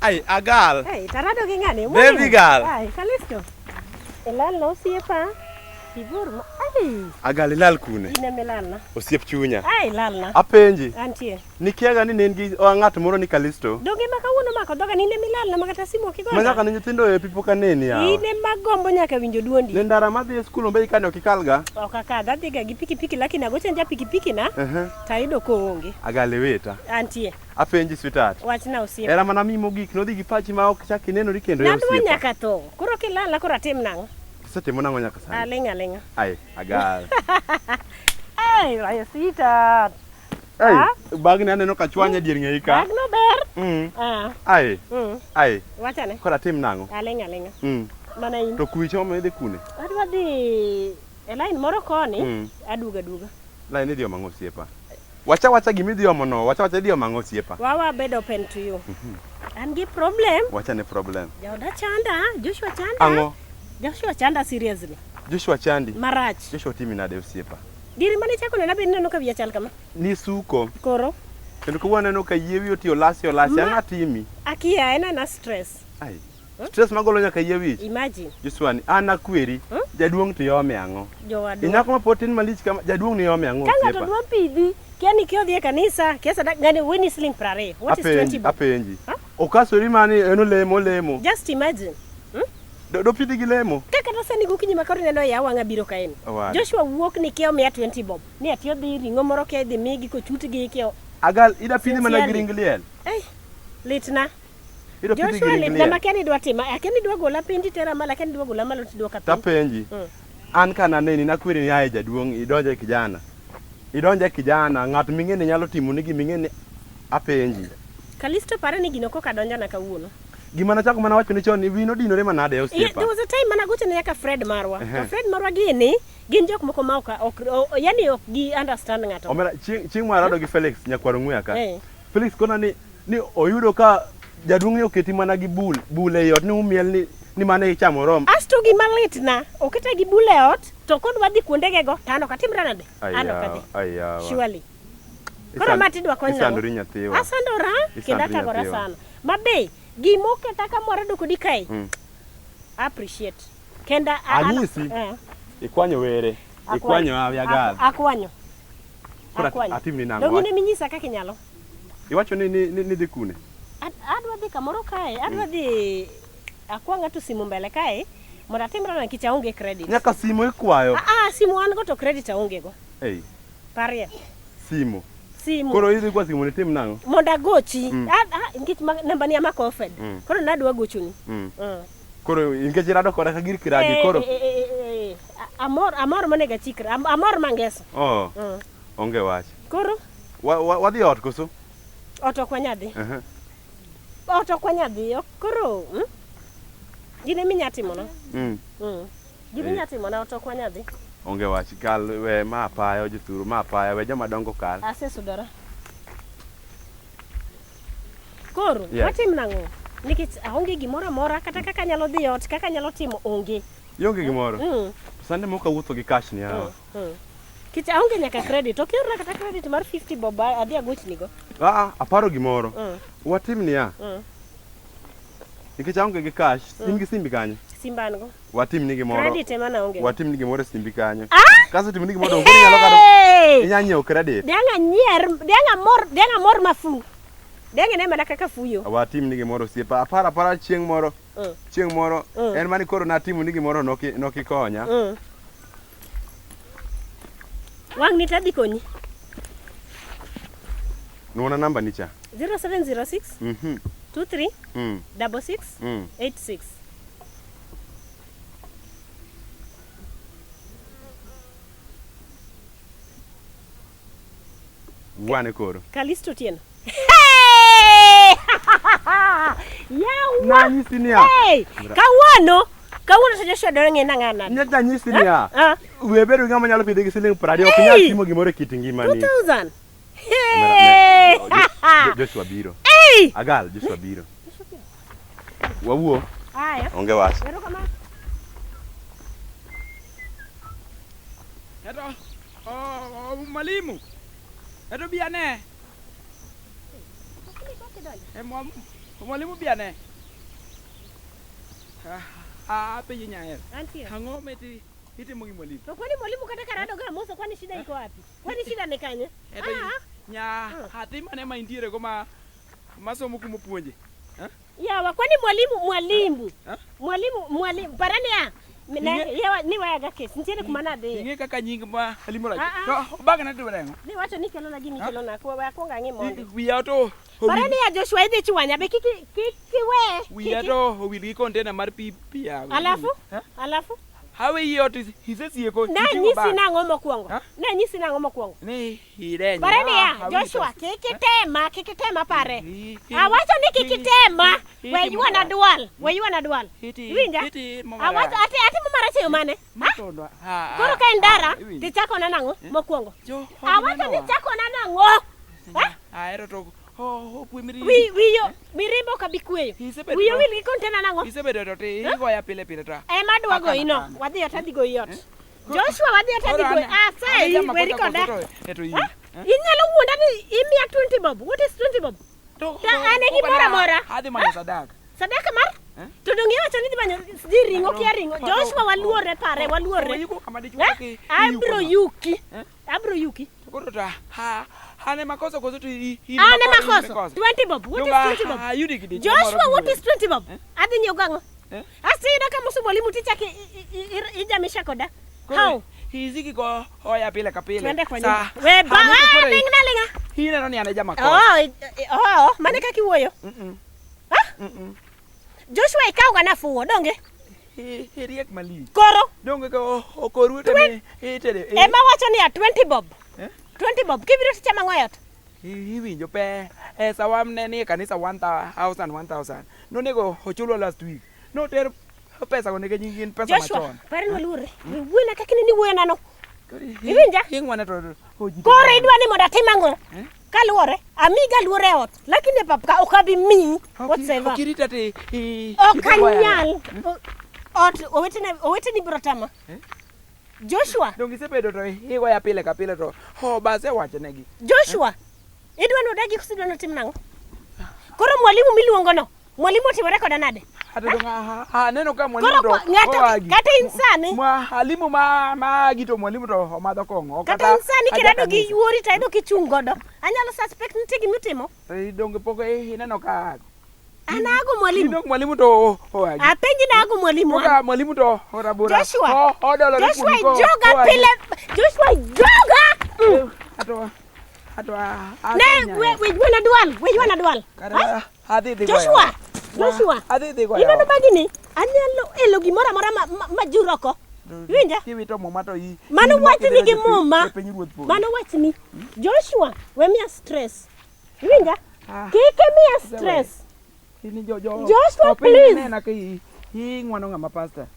Ai, Agal. Ai, tarado gi ng'ane? Baby girl. Ai, Kalisto. Elal no osiepa. Tibur ma. Ai. Agal ilal kune. Ine melalna. Osiep chunya. Ai, lalna. Apenji. Antie. Nikiaga ni nen gi ng'at moro ni Kalisto. Donge ma kawuono mako dhoga nine milalna makata simu kigoyo. Ma nyaka ni nyithindo e pipo ka neni yawa. Ine magombo nyaka winjo duondi. Ne ndara madhi e skul ombe ikane ok ikalga. Ok akadh adhiga gi pikipiki lakini agochanja pikipiki na. Tayudo koonge. Agal weta. Antie. Apenji sweetheart. Wachna osiepa. Era mana mimo gik nodhi gi pachi ma ok chak inenori kendo e Nadwa osiepa. nyaka tho. Koro kilala koro atim nang'o? Kisetimo nang'o nyaka sani? Alinga. Ai, Agal. Ai, my sweetheart. Ai, bagni aneno ka chwanya dier ng'ei ka. Bagno ber. Ai. Ai. Wachane. Kora tim nang'o? Alinga. Mana in. To kuicho ma idhi kune? Adwa dhi e line moro koni. Aduga. Line idhi omang'o osiepa. Wacha gimidhi omono, wacha idhi omang'o osiepa. Wawa bed open to you. An gi problem. Wacha ne problem. Jaoda chanda, Joshua chanda. Ang'o? Joshua chanda seriously. Joshua chandi. Marach. Joshua timi nade osiepa. Diri mane chako nena be neno ka wiya chal kama. Ni suko. Koro. Kendo kawuono neno ka yie wi oti olasi ang'a timi. Akia ena na stress. Ai. Stress magolo nyaka yie wich. Imagine. Joshua ni an akweri. Jaduong' to yome ang'o? Jowadwa. Inyako ma potin malich kama jaduong' ni yome ang'o Ka osiepa. ng'ato dwa pidhi, kiani kio dhi e kanisa, kiasa ngani weni sling 20. What is 20 bob? Apenji. Okasori mani en olemo. Just imagine. Do pidhi gi lemo. Kaka sani gokinyi makoro neno ya wanga biro ka en. Joshua wuok ni kio 120 bob. Ni atiyo dhi ring'o moro ke dhi migi ko chut gi kio. Agal ida pidhi mana gi ring liel. Litna. Ida pidhi gi Joshua ring litna liel. makeni dwa tima. Akeni dwa gola pindi tera mala akeni dwa gola malo tidwa ka piny. Tapenji. An kana neni nakweri ni aye jaduong' idonje kijana. Idonje kijana ng'at ming'eni nyalo timo ni giming'eni apenji. Kalisto pare ni gino koka donjo na kawuono. Gima nachako mana wacho ni chon ni wino dinore manade osiepa. There was a time mana gocho ne yaka Fred Marwa. To Fred Marwa gini gin jok moko ma yani ok gi understand ng'ato. Omera chieng' marado gi Felix nyakwaro ng'uya ka. Felix kona ni oyudo ka jaduong' ni oketi mana gi bul e ot ni umiel ni mane ichamo rom. Asto gi malit na oketa gi bul e ot to kodwa dhi kuondege go tano katimra nade? Ano kadhi. Ayawa. Surely. Koro mati dwa konya. Isandori nyathiwa. Asandora kenda tagora sana. Mabe gimo keta kamoro doko di kai. Appreciate. Kenda anyisi. Ikwanyo were. Ikwanyo Agal. Akwanyo. Atimni nang'o? Dongine minyisa kaka inyalo. Iwacho ni dhi kune? Adwa dhi kamoro kae. Adwa dhi akwanga tu simu mbele kae. Mondo atimra na kicha onge credit. Nyaka simu ikwayo. Simu an go to credit aonge go. Parie. Simu. Simu. Koro idhi kwa simu ni tim nang'o? Mondo agochi. Nikech namba ni amako ofed. Koro nadwa gochuni. Koro ingech irado koda ka gir kiragi koro. Amor monega chikra. Amor mangeso. Onge wach. Koro? Wadhi ot koso? Ot ok wanyadhi. Ot ok wanyadhi. Koro? Gine minyatimono. Gine minyatimono ot ok wanyadhi. Onge wach kal we ma apaya jithuru ma apaya we joma dongo kal. Asesudora. Koro, watim nang'o? Nikech aonge gimoro amora kata kaka nyalo dhi ot, kaka nyalo timo onge. Ionge gimoro? Sande moka wuotho gi cash ni yawa. Kich aonge nyaka credit. Ok iorna kata credit mar 50 bob adhi agochni go. Aparo gimoro. Watim ni ya. Nikech aonge gi cash, sim gi simbi kanyo. Simban go. Watim ni gimoro. Credit ema naonge. Watim ni gimoro simbi kanyo. Kaso tim ni gimoro ngori nyalo kado. Inyanyiew credit. Dianga mor mafu. Denge ne mana kaka fuyo. Watim ni gimoro siepa. Apara chieng' moro. Chieng' moro en mani koro natimo ni gimoro nokikonya. Wang ni tadhi konyi. Nuona namba ni cha. 0706 23 66 86. Wane koro. Kalisto tieno. Na nyisi ni ya. Kawuono to Joshua dore ng'ena ng'ana. Nyaka nyisi ni ya. We bedo ng'ama nyalo pidho gi siling 20 ok nyal timo gimoro e kit ngimani. 2000. Joshua biro. Agal Joshua biro. Wawuo. Aya. Onge wach. Mwalimu. Eto biane. Mwalimu biane. Penye Nyaero. Antie. Hango meti iti mugi mwalimu. To kwani mwalimu kata karado ga moso kwani shida iko wapi? Kwani shida ni kanye? Nya hati mane maindiere koma masomo kumupuonje. Yawa kwani mwalimu parani ya yawa ni wayaga kesi ntiere kumana de inge kaka nying mwalimu rajo to baga na tuwengo ni wacho ni kelo na gini kelo na kwa wakonga ngi mondo wiya to parani ya Joshua idhi chwanya be kiki wiya to owili kontena mar pi ya alafu hawe yot hisesie ko na nyisi na ngomo kuongo ni hirenya parani ya Joshua kikitema pare awacho ni kikitema we you wanna dual winja awacho ati mara cheyo mane koro ka ndara tichako na nango mokuongo awacho ni chako na nango aero to wiyo mirimbo kabikweyo wiyo wili kontena nango isebedo to ti igoya pile ta ema dwago ino wadhi ot adhi go yot Joshua wadhi ot adhi go sai weri koda inyalo wuonda ni imia 20 bob. What is 20 bob? Ane gi mora adhi manyo sadaka mar to dongi wacho ni manyo di ringo kia ringo Joshua waluore pare abro yuki koro ta ane makosa koso to ane makosa 20 bob. What is 20 bob? Joshua, what is 20 bob? Adi nyogango asida kama su mwalimu ticha ki ijamisha koda how hiziki ko hoya pile kapile sa we ba linga hina no ni ane jama ko mane kaki wuoyo Joshua ikauga na fuo donge heriek mali koro donge ko okoru tene tere ema wacho ni 20 bob 20 bob kibiro ticha mangoyot hiwinjo pe sawam ne ni kanisa 1000 no nego ochulo last week no ter pesa ko nege nyingin pesa machon Joshua pare no lure wuona kakini ni wuona no iwinja hingwana to kore idwa ni moda timango kaluore amiga luore ot lakini papka okabi mi whatever okirita te okanyal ot oweteni brotama Joshua dongi sebedo to higo ya pile kapile to base wache negi Joshua idwa no dagi kusidwa no tim nango koro mwalimu miluongo no mwalimu timore koda nade adonga neno ka mwalimu to kata insani mwalimu ma gito mwalimu to madho kongo kata insani kirado gi yuori taido kichungo do anyalo suspect nitigi mitimo donge poko neno ka anago mwalimu mwalimu to apenji nago mwalimu ka mwalimu to orabura Joshua Joshua joga pile Joshua joga ne we wanna dual Joshua ino no bagini anyalo elo gimora mora majuroko winja kiwito moma to yi mano wachni gi moma mano wachni Joshua we mia stress winja kike mia stress Joshua please nena ki ngwano ngama pastor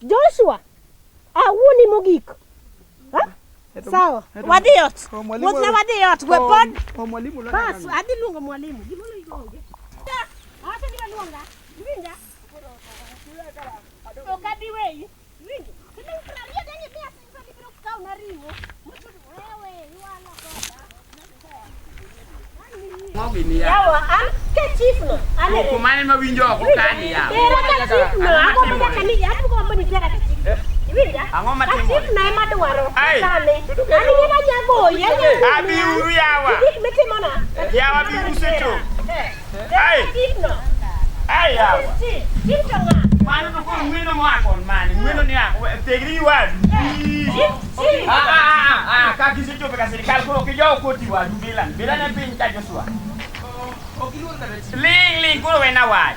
Joshua awuni mogik sawa wadhiot wotna wadhiot we pod mwalimu bas adhi luongo mwalimu gimono igonge ata ni luonga winja okadi weyi winja kile ukraria denge pia sasa biro kukao na ringo mtu wewe yuala koda ngogini ya yawa ke chifno ale ko mane ma winjo ko kani ya tera ka chifno ako bada kani hapo kwa mboni tera ka chifno winja ango matimo chifno ema dwaro sale ani nyina nyago yeye abi uru yawa metimona yawa bi usecho chifno yawa chifno nga mano to ko mwino mwako mani mwino ni yako tegri wadu ka kisicho pe ka serikali ko kijo ko ti wadu bila ne pin ta Joshua ling ko wena wad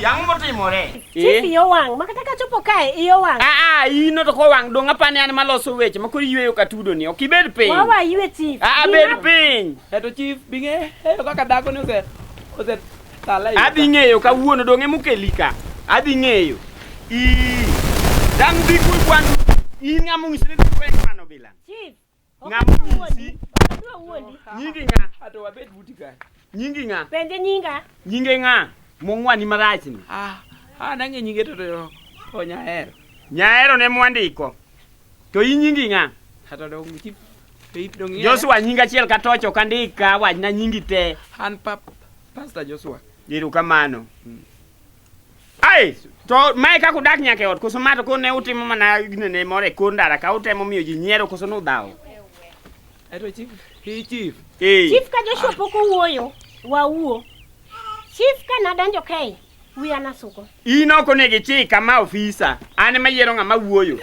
yang mo timore chifi yo wang makataka chopo kae iyo wang ino to ko wang donga pani an maloso weche makori yweyo katudo ni okibed piny wawa ywe chief bed piny eto chief binge kaka dako ni ose tala adhi ng'eyo kawuono donge mukelika adhi ng'eyo dang biku kwan ng'amo ng'isni kwen mano bila chief ng'amo ng'isi nyingi ng'a ato wabed buti ka nyingi ng'a penje nyinge ng'a mong'wani marach ni nange nyinge to Nyaero ne mwandiko to nyingi ng'a ato dong chief Joshua nyinga achiel katocho kandika wachna nyingi te an pastor Joshua Yiru kamano. Ai, to mai ka kudak nyake ot koso mato ko ne utimo mana ne more kondara ka utemo miyo ji nyiero koso no dawo. Eto chief, chief. Chief ka Joshua poko wuoyo, wawuo. Chief ka nadonjo kae, wiya nasuko. Ino ko negi chi kama ofisa, ane mayiero ng'ama wuoyo.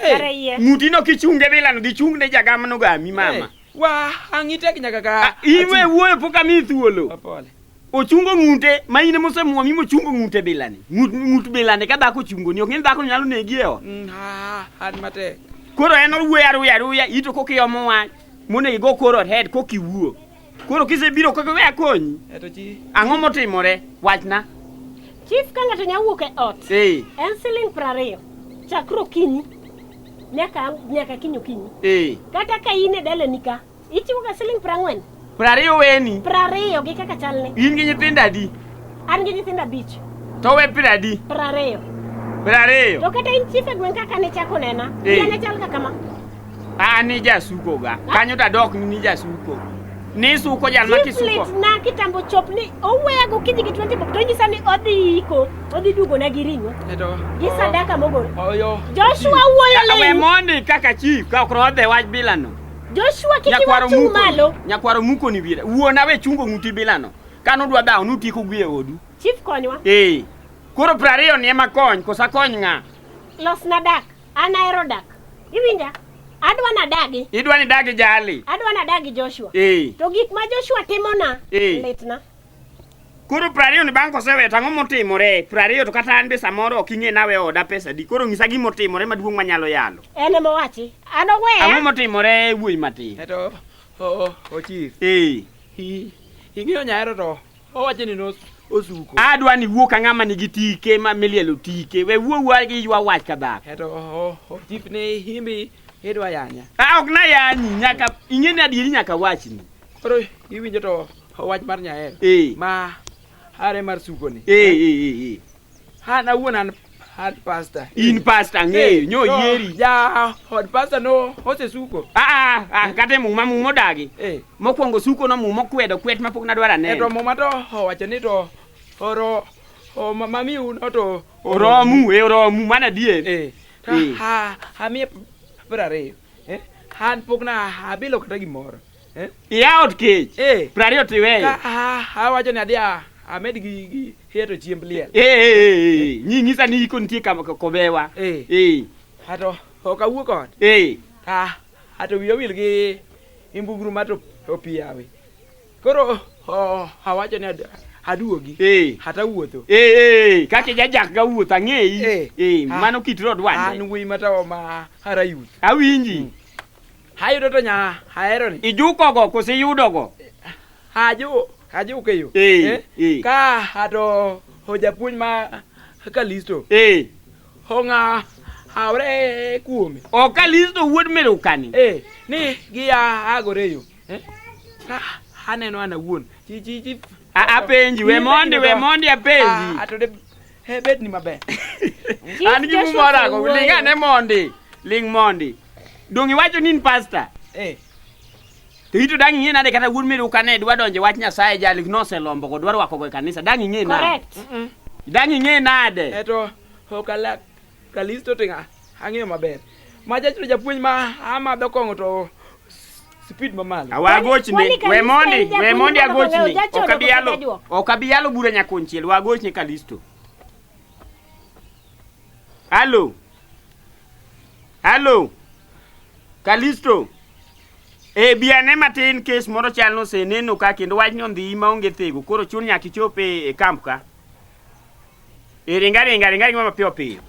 Ng'utino kichunge bilano gi chungne jagama no gami mama. Wa angite nyaka ka. Iwe wuoyo poka mi thuolo. Apole. Ochungo ng'ute, ma ine mosemuomi mochungo ng'ute bilani. Ng'ut bilani ka dhako chungo ni ok ng'en dhako nyalo negi e ot. An mate. Koro en ruya ito kokiomo wach. Mone igo koro head kokiwuo. Koro kisebiro koko we akonyi. Eto chi. Ang'o motimore? Wachna. Chief ka ng'ato nyawuok e ot. En siling 20. Chakro kinyi. Nyaka kinyi. Kata ka in e dalani ka, ichiwo ka siling 40. 20 weni. 20 gi kaka chalne. In gi nyithindo adi? An gi nyithindo 5. To we 20. 20. To kata in chief e gweng' kaka ne chako nena. Ne chal kaka ma. Ani jasuko ga. Kanyo ta dok ni jasuko. Ni suko jal ma kisuko. Chief na kitambo chop ni owego kidhi gi 20 bob to nyisa ni odhi dugo na gi ringo. Eto. Gi sadaka mogol. Oyo. Joshua wuoyo le. We mondi kaka chief ka okrodhe wach bilano. Joshua kiki wachu malo. Nyakwaro muko ni bira. Wuona we chungo ng'uti bilano. Kano dwa dawo nutiko gwie odu. Chief konywa. Koro 20 ni ema kony, kosa kony ng'a. Los na dak. An ahero dak. Iwinja? Adwa na dagi. Idwa ni dagi jali. Adwa na dagi Joshua. To gik ma Joshua timona. Letna. Koro 20 ni bang' kosewe tang'o motimore. 20 to kata an be samoro ok ing'e nawe oda pesa di. Koro ng'isa gimotimore maduong' manyalo yalo. Ene mowachi. An oweya. Ang'o motimore wuoyi matin? Eto. Chief. Ing'eyo nyahero to. Owacho ni osuko. Adwa ni wuo ka ng'ama nigi tike ma milielo tike. We wuo gi ywa wach ka dhako. Eto chief ni himbi idwa yanya. Ok na yanyi nyaka ing'eni adieri nyaka wachni. Koro iwinjo to wach mar nyahero. Ma are mar suko ni. Han awuon an pastor. In pastor ng'eyo nyo yieri. Ja hod pastor no osesuko. Kate muma modagi. Mokwongo suko no muma kwedo kwet mapok nadwara neno. Eto muma to wacho ni to oro mami uno to oromu mana dier. Ha mi 20. Han pok na abilo kata gimoro. Iya ot kech. 20 tiweyo. Ha wacho ni adhi amed gi heto chiemb liel. Nying'isa ni iko nitie kobewa. Hato ok awuok ot. Hato wiya wil gi imbugru mato opiyawe. Koro awacho ni aduogi. Hata wuotho. Kake jajak ga wuotho ang'eyi. Mano kit rod wande. An wuoyi matawa ma harayuth. Awinji. Hayudo to ahero ni. Ijukogo kose yudogo? Ajuko yo. Ka hato japuonj ma Kalisto. Honga awre kuome. O Kalisto wuod Merukani. Ni gi agore yo. Haneno ana wuon. Apenji we mondi apenji. Ato de bet ni maber. An gi mumora ko linga ne mondi. Ling mondi. Dongi wacho ni pastor. To ito dangi ng'e nade kata wuod Merukani dwa donje wach Nyasaye jali noselombo ko dwaro wako go kanisa dangi ng'e nade. Correct. Dangi ng'e nade. Eto hokala Kalisto tinga ang'eyo maber. Ma japuonj ma amadho kong'o to speed mamalo. Wagochni we mondi agochni. Okabiyalo bura nyakonchiel wagochni Kalisto. Hello. Kalisto. Biane matin kes moro chalno se neno ka kendo wach ni ondhi maonge thego koro chun nyaka ichope e kamp ka. Ringa mama piyo.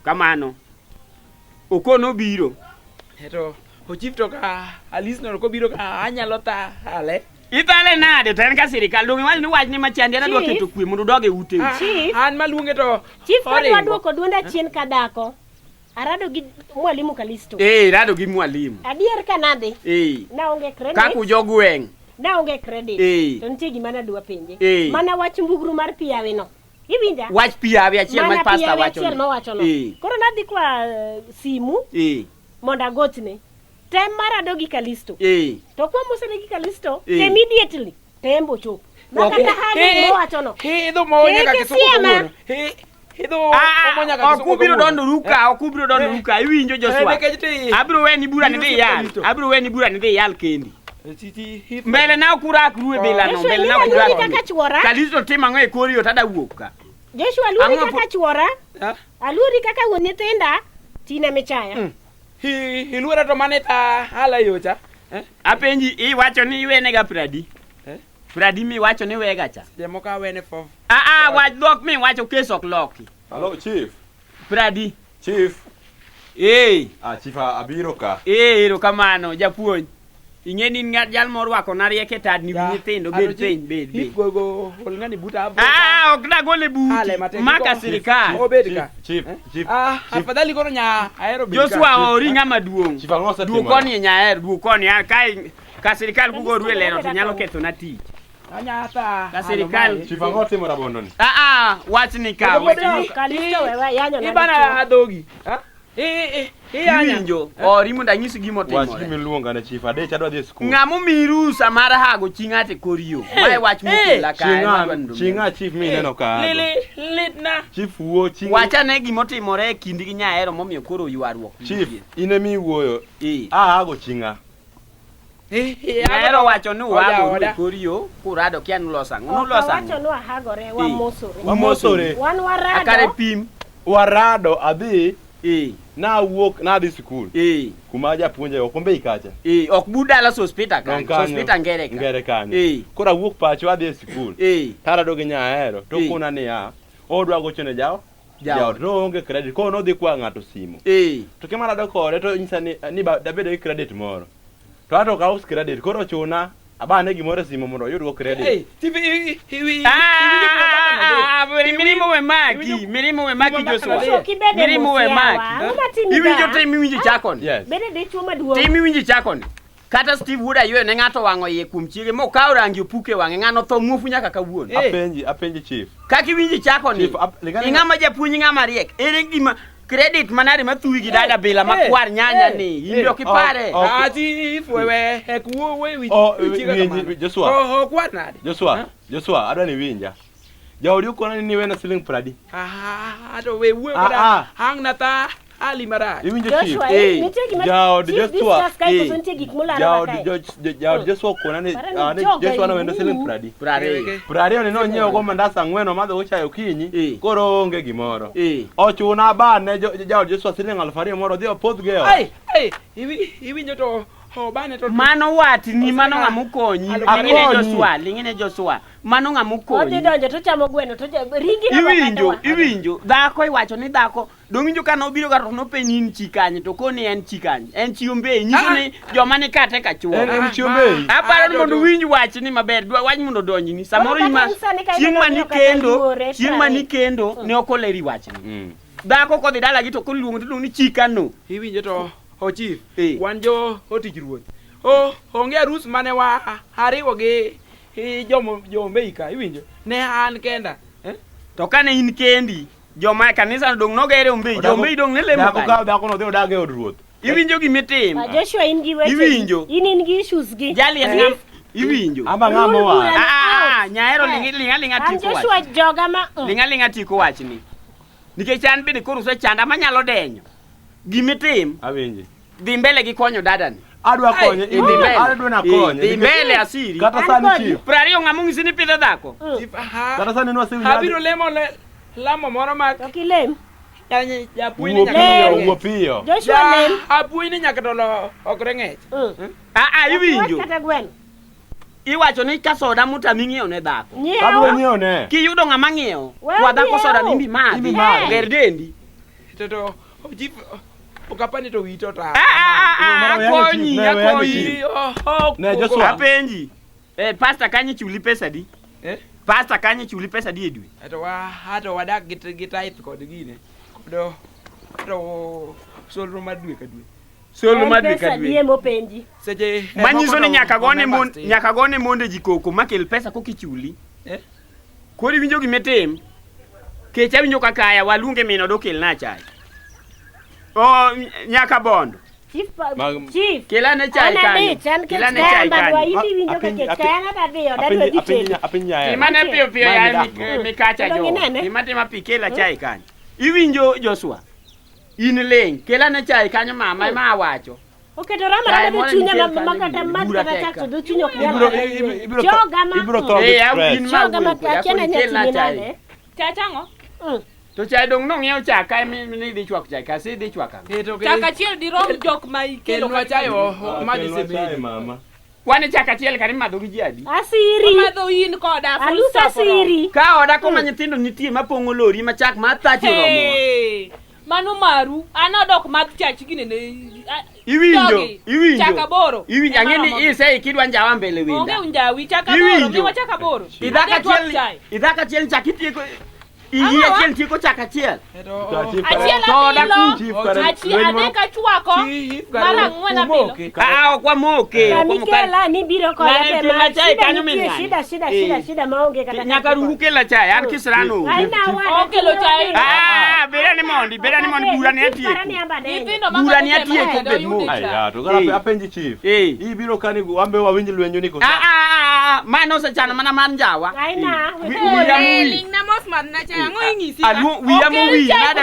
Kamano. Okono biro. Eto chief to ka alisno ko biro ka anyalo ta ale. Itale nade to en ka sirikal dongi wach ni wach ni machandi ana dwa keto kwe mondo doge ute. An maluonge to chief adwa duoko duonda chien kadako. Arado gi mwalimu Kalisto. Rado gi mwalimu. Adier kanade. Naonge credit. Kaku jogweng. Naonge credit. To nitie gima nadwa penje. Mana wach mbugru mar piyawe no. Iwinja? Wach piyawe achiel ma pastor wacho. Achiel ma wacho no. Koro nadhi kwa simu. Mondo agochne. Tem mar adogi Kalisto. To kwa mosene gi Kalisto, immediately tembo chop. Makata hali mowachono. Idho mo nyaka Kisumu kawuono. Idho mo nyaka Kisumu. Okubiro dondo ruka, okubiro dondo ruka. Iwinjo Joshua. Abiro weni bura ni dhi yal. Abiro weni bura ni dhi yal kendi. Mbele na okura kruwe bila no. Mbele na okura. Kalisto tima ngoe korio tada wuoka. Joshua luri kaka chuora. Aluri kaka wuon nyithinda. Tina mechaya. Iluora to maneta hala yocha. Apenji iwacho ni iwenega Pradi. Pradi mi wacho ni wega cha. Demoka wene for. Wach dhok mi wacho kes ok loki. Hello chief. Pradi. Chief. Chief abiro ka. Erokamano japuonj. Ing'eni ng'at jal morwako na rieke tad ni nyithindo bed piny. Gogo hol ng'ani buta abo. Ok dagole buti. Maka sirikal. Obed ka. Chief. Afadhali kono nya ahero bed. Joshua ori ng'ama duong'. Chief ang'o setimo? Duokoni nya ahero, duokoni kae ka sirikal kugoru e lero to nyalo ketho na tich. Anyata. Ka sirikal. Chief ang'o timo rabondo ni? Wach ni ka. Kalisto wewa yanyo na. Ibana dhogi. Iwinjo ori mondo anyisi gimo timore. Wach gimiluonga ne chief adech adwa dhi skul. Ng'amo mirusa mar hago ching'ate korio. Mae wach mokela kae. Chinga chief mi neno ka. Litna. Chief wuo ching. Wachane gimotimore e kindi gi Nyaero momiyo koro ywaruok. Chief ine mi wuoyo. Hago chinga. Nyaero wacho ni wago korio kurado kia nulosang. Wacho ni wahagore wamosore. Wan warado. Akare pim. Warado adhi. Na wuok na dhi skul. Kuma japuonje okombe ikacha. Ok budala hospital kan. Hospital ngere kan. Ngere kan. Kora wuok pacho adhi e skul. Tarado gi Nyaero to kuna ni odwa gochone jao. Jao to onge credit ko no dhi kwa ng'ato simu. To kema rado kore to nyisa ni dabedo gi credit moro. To ato ka us credit koro chuna abane gimoro simu mondo oyud credit. Mirimo we maki Joshua. Mirimo we maki. Iwinjo timi winji chakon. Bede dichuo maduong'. Timi winji chakon. Kata Steve Wood aywe ne ng'ato wang'o iye kuom chiege mo kawo rangi opuke wang'e ng'ano tho muofu nyaka kawuono. Apenji chief. Kaki winji chakon. Ing'ama japuonj ng'ama riek. Ere gima credit manari mathui gi dada bila makwar nyanya ni imbio kipare chief wewe hekuo wewe Joshua kwar nade Joshua adwa ni winja jaodi ukona ni wena siling Pradi ato wewe kada hang nata ali mara iwinjo chief jaodi Joshua jaodi Joshua kona ni Joshua no wena siling Pradi oni no nyiewo go mandasa ng'weno madho uchayo kinyi koro onge gimoro ochuna bane jaodi Joshua siling 2,000 moro dhi opodh geo iwinjo to bane to mano wati ni mano ng'amukonyi lingine Joshua mano ng'amukonyi odhi donjo to chamo gweno to ringi na iwinjo dhako iwacho ni dhako dong'injo kana obiro ka to nopenyi ni chikanye to koni en chikanye en chiombe nyiso ni joma ni kate ka chuo en chiombe aparo mondo winj wach ni maber wach mondo donji ni samoro ima chieng' mani kendo ne okoleri wach ni dhako kodhi dala gi to koluongo to ni chikano iwinjo to chief wan jo otich ruoth onge arus mane wa hariwo gi jomeika iwinjo ne an kenda to kane in kendi joma kanisa dong nogere ombe jombe dong ne lemo dhako no dhi odage od ruoth iwinjo gimitim Joshua in gi weche iwinjo in gi issues gi jali ngam iwinjo amba ngamo wa Nyaero linga tiko wach Joshua joga ma linga tiko wach ni nikech an bende koro usechanda manyalo denyo gimitim awinji dhi mbele gi konyo dadani adwa konye adwa na konye dhi mbele asiri kata sani chief prario ng'amu ng'isi ni pidho dhako kata sani nwa siwi abiro lemo lamo moro ma okilem japuonj ni nyaka wuo piyo Joshua lem apuonj ni nyaka tolo okre ng'ech iwinjo kata gwen iwacho ni ka soda mutami ng'iewo ne dhako abiro nyiewo ne kiyudo ng'ama ng'iewo kwa dhako soda nimbi madhi ger dendi to chief okapani to wito ta akonyi ne Joshua apenji pastor kanye chuli pesa di pastor kanye chuli pesa di edwe to wadak gi tithe kod gine to solro madwe ka dwe solo madwe ka dwe die mopenji seche manyiso ni nyaka gone monde jikoko makel pesa kokichuli kodi winjo gimetem kecha winjo kakaya walunge mino dokel na chai nyaka bondo Chief. Kila ne chai kanyo. Kila ne chai kanyo. Ibi winjo ka ket kaya ta dio da dwa ditelo. Apinya ya. Imane pio pio ya mikacha jo. Imate mapi kela chai kanyo. Iwinjo Joshua. In leng kela ne chai kanyo mama ma wacho. Oketo rama do chunya makata makata chakso do chunyo kwa. Ibro to. Choga makakena nyati nane. Chachango. To chai dong nong yeo chaka ni di chwak chai kasi di chwaka. Chaka chiel di rom jok mai kelo ka chai ma di se mama. Wane chaka chiel kari madho gi jadi. Asiri. Madho in koda. Alusa asiri. Ka oda ko manyithindo nitie mapongo lori machak ma 30 romo. Manu maru anodok mak chachi ginene. Iwinjo. Chaka boro. Iwinjo angeni ise ikidwa njawa mbele winda. Onge unjawi chaka boro miwa chaka boro. Idhaka chiel chakiti ko Iyi achiel tieko chaka chiel. Achiel abilo. Achiel adeka chwako. Mara ng'wen abilo. Kwa moke. Mikela ni biro ko ya tema. Shida maonge kata. Nyaka ruru kela chai an kisrano. Okelo chai. Bera ni mondi bura ni atieko. Bura ni atieko bed mo. Aya to gara apenji chief. Ibiro kani wambe wawinji lwenyo niko. Mano sachana mana manjawa. Aina. Ling na mos man na chai. Ango ingisi. Nada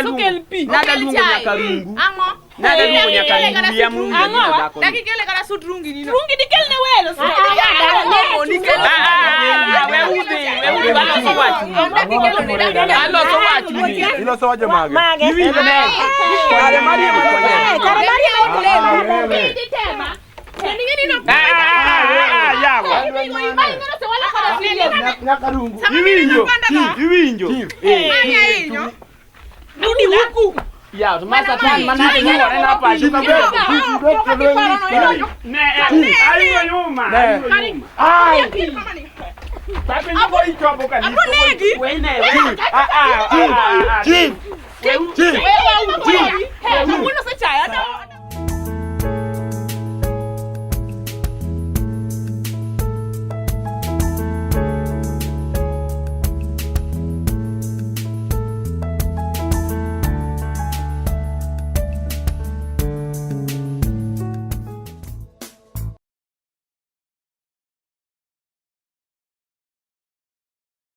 lungo nyakarungu. Nada lungo nyakarungu ya mungu. Daki kele kala sudrungi nino. Rungi dikel ne welo. We balo so wachi. Balo so wachi. Ilo so waje mage. Iwi ne. Kare Maria. Iwinjo. Nudi huku. Ya, tumasa tan manade ni wale na pa. Ayo nyuma. Tapi ni boy chopo kan. Wewe.